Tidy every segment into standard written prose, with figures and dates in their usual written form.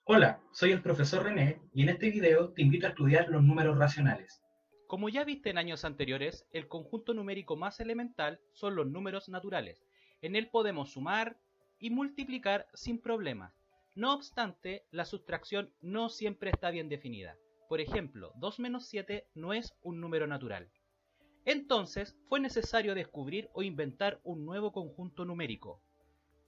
Hola, soy el profesor René y en este video te invito a estudiar los números racionales. Como ya viste en años anteriores, el conjunto numérico más elemental son los números naturales. En él podemos sumar y multiplicar sin problemas. No obstante, la sustracción no siempre está bien definida. Por ejemplo, 2 menos 7 no es un número natural. Entonces, fue necesario descubrir o inventar un nuevo conjunto numérico,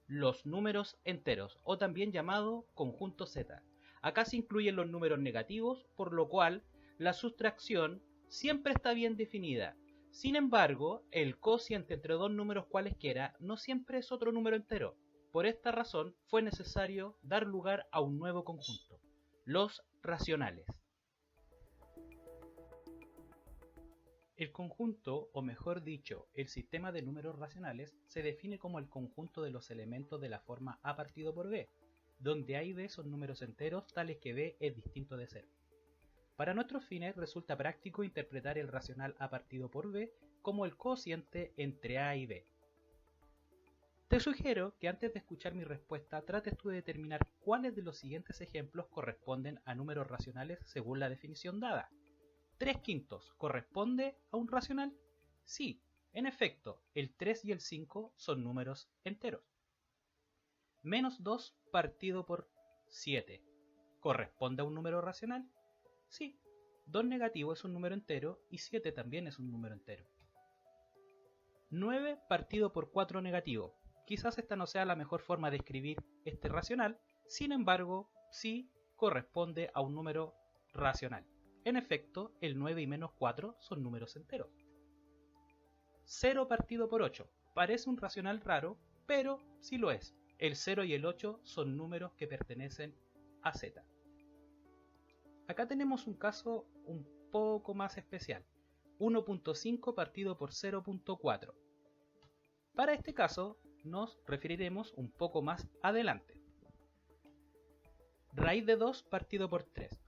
los números enteros, o también llamado conjunto Z. Acá se incluyen los números negativos, por lo cual la sustracción siempre está bien definida. Sin embargo, el cociente entre dos números cualesquiera no siempre es otro número entero. Por esta razón fue necesario dar lugar a un nuevo conjunto, los racionales. El conjunto, o mejor dicho, el sistema de números racionales, se define como el conjunto de los elementos de la forma a partido por b, donde a y b son números enteros tales que b es distinto de cero. Para nuestros fines resulta práctico interpretar el racional a partido por b como el cociente entre a y b. Te sugiero que antes de escuchar mi respuesta trates tú de determinar cuáles de los siguientes ejemplos corresponden a números racionales según la definición dada. ¿3 quintos corresponde a un racional? Sí, en efecto, el 3 y el 5 son números enteros. Menos 2 partido por 7 ¿corresponde a un número racional? Sí, 2 negativo es un número entero y 7 también es un número entero. 9 partido por 4 negativo. Quizás esta no sea la mejor forma de escribir este racional, sin embargo, sí corresponde a un número racional. En efecto, el 9 y menos 4 son números enteros. 0 partido por 8. Parece un racional raro, pero sí lo es. El 0 y el 8 son números que pertenecen a Z. Acá tenemos un caso un poco más especial. 1.5 partido por 0.4. Para este caso nos referiremos un poco más adelante. Raíz de 2 partido por 3.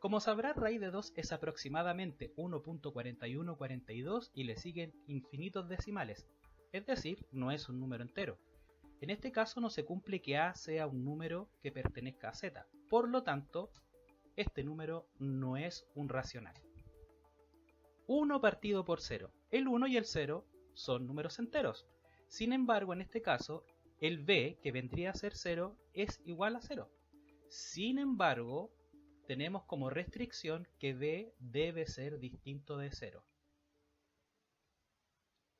Como sabrás, raíz de 2 es aproximadamente 1.4142 y le siguen infinitos decimales, es decir, no es un número entero. En este caso no se cumple que A sea un número que pertenezca a Z, por lo tanto, este número no es un racional. 1 partido por 0. El 1 y el 0 son números enteros. Sin embargo, en este caso, el b, que vendría a ser 0, es igual a 0. Sin embargo, tenemos como restricción que b debe ser distinto de 0.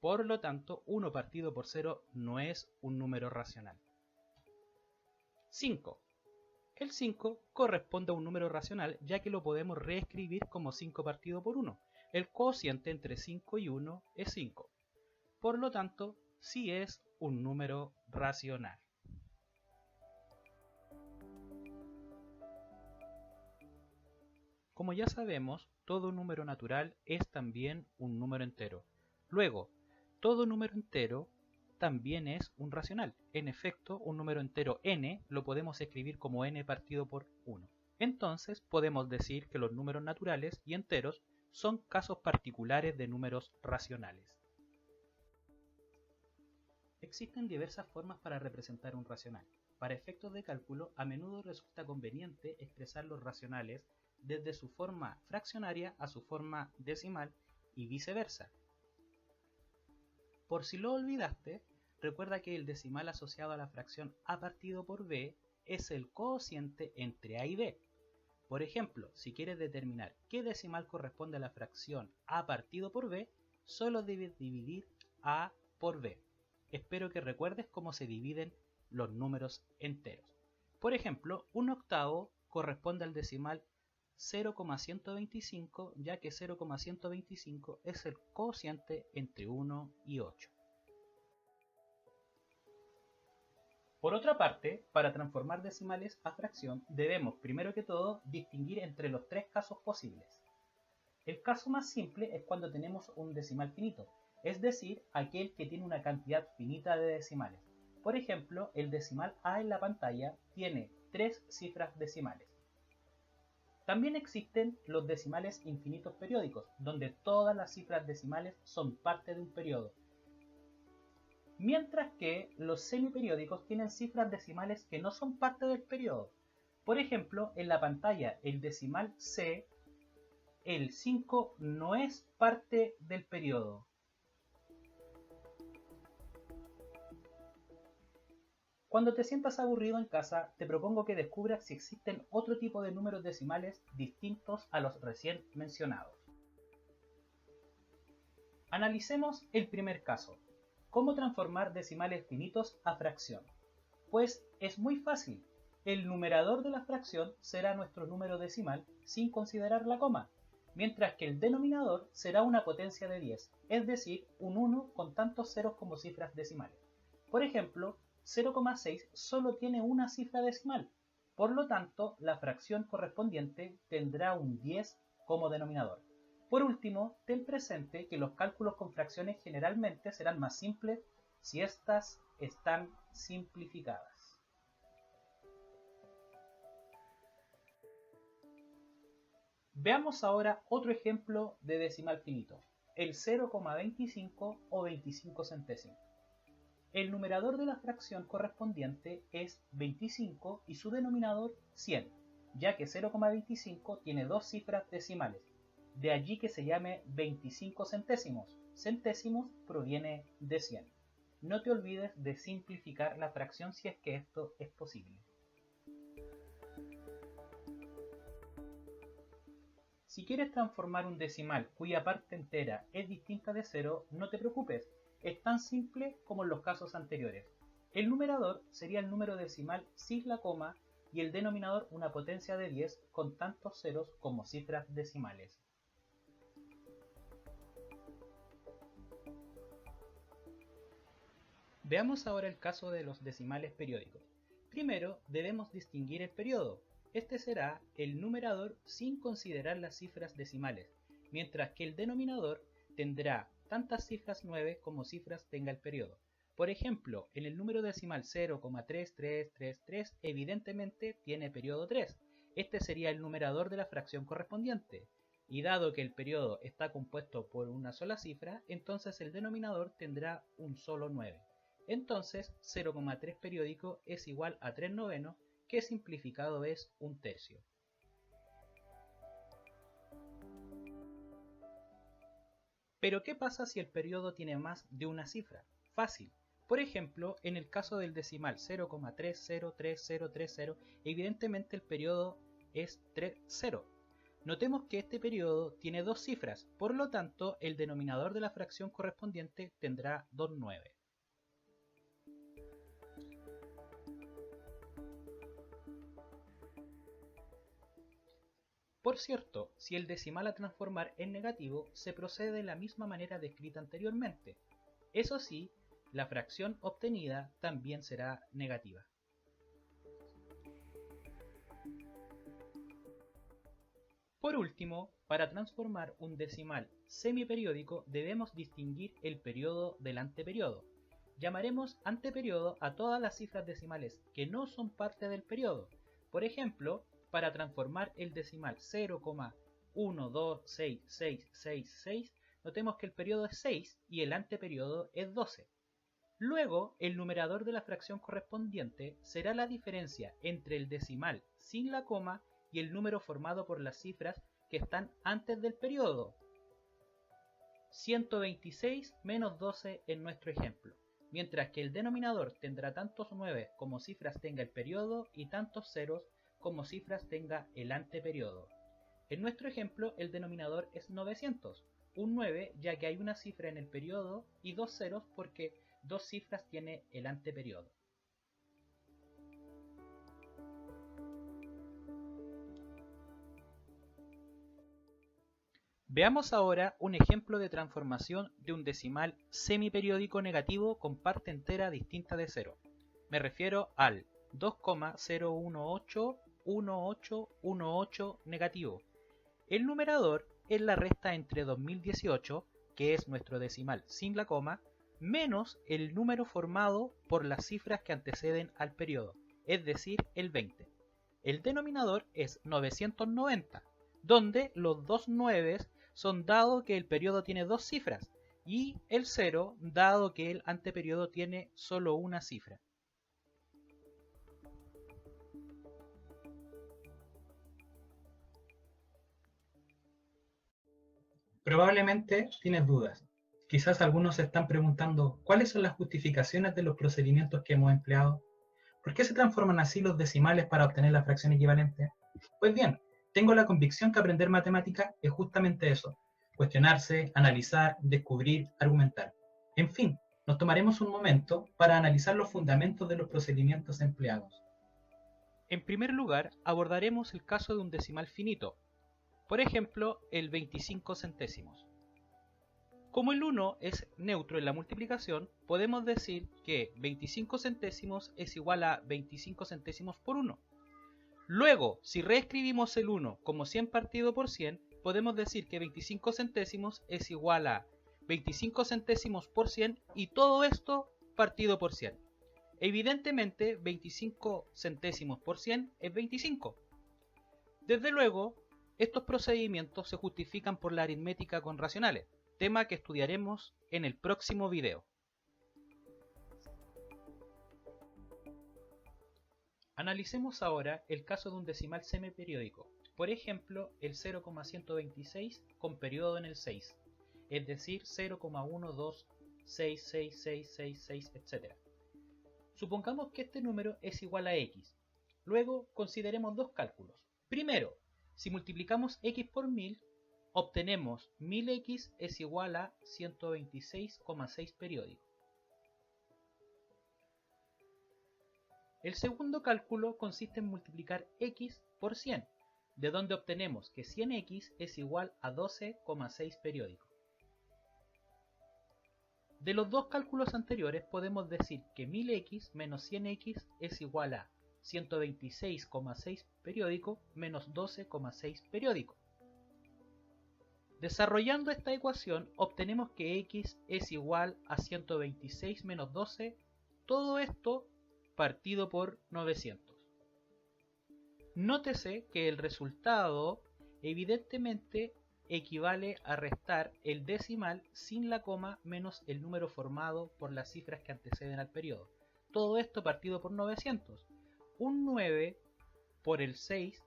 Por lo tanto, 1 partido por 0 no es un número racional. 5. El 5 corresponde a un número racional ya que lo podemos reescribir como 5 partido por 1. El cociente entre 5 y 1 es 5. Por lo tanto, sí es un número racional. Como ya sabemos, todo número natural es también un número entero. Luego, todo número entero también es un racional. En efecto, un número entero n lo podemos escribir como n partido por 1. Entonces, podemos decir que los números naturales y enteros son casos particulares de números racionales. Existen diversas formas para representar un racional. Para efectos de cálculo, a menudo resulta conveniente expresar los racionales desde su forma fraccionaria a su forma decimal y viceversa. Por si lo olvidaste, recuerda que el decimal asociado a la fracción a partido por b es el cociente entre a y b. Por ejemplo, si quieres determinar qué decimal corresponde a la fracción a partido por b, solo debes dividir a por b. Espero que recuerdes cómo se dividen los números enteros. Por ejemplo, un octavo corresponde al decimal 0,125, ya que 0,125 es el cociente entre 1 y 8. Por otra parte, para transformar decimales a fracción, debemos primero que todo distinguir entre los tres casos posibles. El caso más simple es cuando tenemos un decimal finito, es decir, aquel que tiene una cantidad finita de decimales. Por ejemplo, el decimal A en la pantalla tiene 3 cifras decimales. También existen los decimales infinitos periódicos, donde todas las cifras decimales son parte de un periodo. Mientras que los semiperiódicos tienen cifras decimales que no son parte del periodo. Por ejemplo, en la pantalla, el decimal C, el 5 no es parte del periodo. Cuando te sientas aburrido en casa, te propongo que descubras si existen otro tipo de números decimales distintos a los recién mencionados. Analicemos el primer caso. ¿Cómo transformar decimales finitos a fracción? Pues es muy fácil. El numerador de la fracción será nuestro número decimal sin considerar la coma, mientras que el denominador será una potencia de 10, es decir, un 1 con tantos ceros como cifras decimales. Por ejemplo, 0,6 solo tiene una cifra decimal, por lo tanto, la fracción correspondiente tendrá un 10 como denominador. Por último, ten presente que los cálculos con fracciones generalmente serán más simples si éstas están simplificadas. Veamos ahora otro ejemplo de decimal finito, el 0,25 o 25 centésimos. El numerador de la fracción correspondiente es 25 y su denominador 100, ya que 0,25 tiene dos cifras decimales. De allí que se llame 25 centésimos. Centésimos proviene de 100. No te olvides de simplificar la fracción si es que esto es posible. Si quieres transformar un decimal cuya parte entera es distinta de 0, no te preocupes. Es tan simple como en los casos anteriores. El numerador sería el número decimal sin la coma y el denominador una potencia de 10 con tantos ceros como cifras decimales. Veamos ahora el caso de los decimales periódicos. Primero debemos distinguir el periodo. Este será el numerador sin considerar las cifras decimales, mientras que el denominador tendrá tantas cifras 9 como cifras tenga el periodo. Por ejemplo, en el número decimal 0,3333 evidentemente tiene periodo 3. Este sería el numerador de la fracción correspondiente. Y dado que el periodo está compuesto por una sola cifra, entonces el denominador tendrá un solo 9. Entonces 0,3 periódico es igual a 3 novenos, que simplificado es un tercio. Pero ¿qué pasa si el periodo tiene más de una cifra? Fácil. Por ejemplo, en el caso del decimal 0,303030, evidentemente el periodo es 30. Notemos que este periodo tiene dos cifras, por lo tanto el denominador de la fracción correspondiente tendrá 29. Por cierto, si el decimal a transformar es negativo, se procede de la misma manera descrita anteriormente. Eso sí, la fracción obtenida también será negativa. Por último, para transformar un decimal semiperiódico debemos distinguir el periodo del anteperiodo. Llamaremos anteperiodo a todas las cifras decimales que no son parte del periodo. Por ejemplo, para transformar el decimal 0,126666, notemos que el periodo es 6 y el anteperiodo es 12. Luego, el numerador de la fracción correspondiente será la diferencia entre el decimal sin la coma y el número formado por las cifras que están antes del periodo. 126 menos 12 en nuestro ejemplo, mientras que el denominador tendrá tantos 9 como cifras tenga el periodo y tantos ceros como cifras tenga el anteperiodo. En nuestro ejemplo, el denominador es 900, un 9 ya que hay una cifra en el periodo y dos ceros porque dos cifras tiene el anteperiodo. Veamos ahora un ejemplo de transformación de un decimal semiperiódico negativo con parte entera distinta de 0. Me refiero al 2,0181818 negativo. El numerador es la resta entre 2018, que es nuestro decimal sin la coma, menos el número formado por las cifras que anteceden al periodo, es decir, el 20. El denominador es 990, donde los dos 9 son dado que el periodo tiene dos cifras, y el 0 dado que el anteperiodo tiene solo una cifra. Probablemente tienes dudas. Quizás algunos se están preguntando cuáles son las justificaciones de los procedimientos que hemos empleado. ¿Por qué se transforman así los decimales para obtener la fracción equivalente? Pues bien, tengo la convicción que aprender matemática es justamente eso: cuestionarse, analizar, descubrir, argumentar. En fin, nos tomaremos un momento para analizar los fundamentos de los procedimientos empleados. En primer lugar, abordaremos el caso de un decimal finito, por ejemplo, el 25 centésimos. Como el 1 es neutro en la multiplicación, podemos decir que 25 centésimos es igual a 25 centésimos por 1. Luego, si reescribimos el 1 como 100 partido por 100, podemos decir que 25 centésimos es igual a 25 centésimos por 100 y todo esto partido por 100. Evidentemente, 25 centésimos por 100 es 25. Desde luego, estos procedimientos se justifican por la aritmética con racionales, tema que estudiaremos en el próximo video. Analicemos ahora el caso de un decimal semiperiódico, por ejemplo el 0,126 con periodo en el 6, es decir 0,12666666, etc. Supongamos que este número es igual a x. Luego consideremos dos cálculos. Primero, si multiplicamos x por 1000, obtenemos 1000x es igual a 126,6 periódico. El segundo cálculo consiste en multiplicar x por 100, de donde obtenemos que 100x es igual a 12,6 periódico. De los dos cálculos anteriores podemos decir que 1000x menos 100x es igual a 126,6 periódico menos 12,6 periódico. Desarrollando esta ecuación obtenemos que x es igual a 126 menos 12, todo esto partido por 900. Nótese que el resultado evidentemente equivale a restar el decimal sin la coma menos el número formado por las cifras que anteceden al periodo. Todo esto partido por 900. Un 9 por el 6,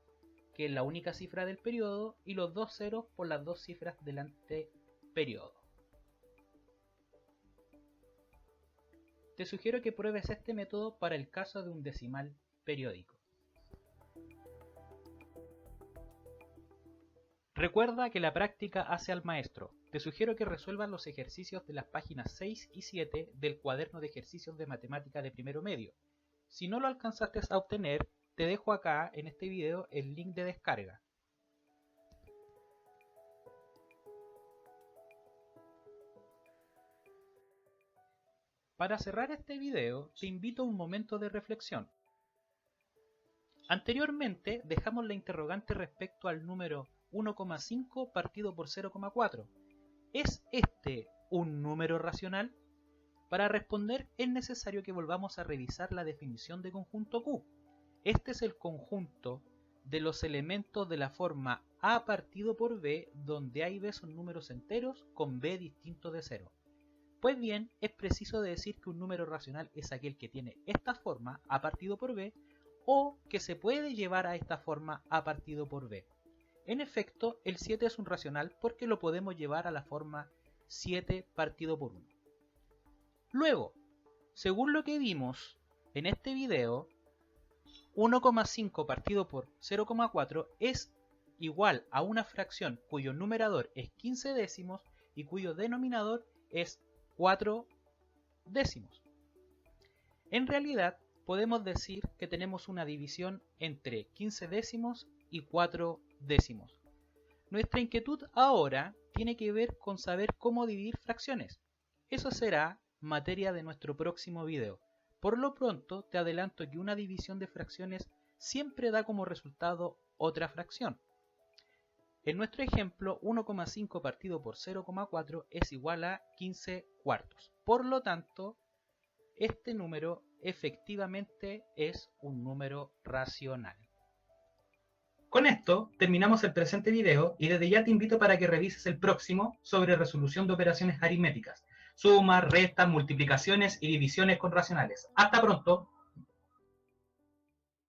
que es la única cifra del periodo, y los dos ceros por las dos cifras del anteperiodo. Te sugiero que pruebes este método para el caso de un decimal periódico. Recuerda que la práctica hace al maestro. Te sugiero que resuelvas los ejercicios de las páginas 6 y 7 del cuaderno de ejercicios de matemática de primero medio. Si no lo alcanzaste a obtener, te dejo acá en este video el link de descarga. Para cerrar este video, te invito a un momento de reflexión. Anteriormente dejamos la interrogante respecto al número 1,5 partido por 0,4. ¿Es este un número racional? Para responder es necesario que volvamos a revisar la definición de conjunto Q. Este es el conjunto de los elementos de la forma A partido por B, donde A y B son números enteros con B distinto de 0. Pues bien, es preciso decir que un número racional es aquel que tiene esta forma A partido por B, o que se puede llevar a esta forma A partido por B. En efecto, el 7 es un racional porque lo podemos llevar a la forma 7 partido por 1. Luego, según lo que vimos en este video, 1,5 partido por 0,4 es igual a una fracción cuyo numerador es 15 décimos y cuyo denominador es 4 décimos. En realidad, podemos decir que tenemos una división entre 15 décimos y 4 décimos. Nuestra inquietud ahora tiene que ver con saber cómo dividir fracciones. Eso será materia de nuestro próximo video. Por lo pronto, te adelanto que una división de fracciones siempre da como resultado otra fracción. En nuestro ejemplo, 1,5 partido por 0,4 es igual a 15 cuartos. Por lo tanto, este número efectivamente es un número racional. Con esto terminamos el presente video y desde ya te invito para que revises el próximo sobre resolución de operaciones aritméticas, sumas, restas, multiplicaciones y divisiones con racionales. ¡Hasta pronto!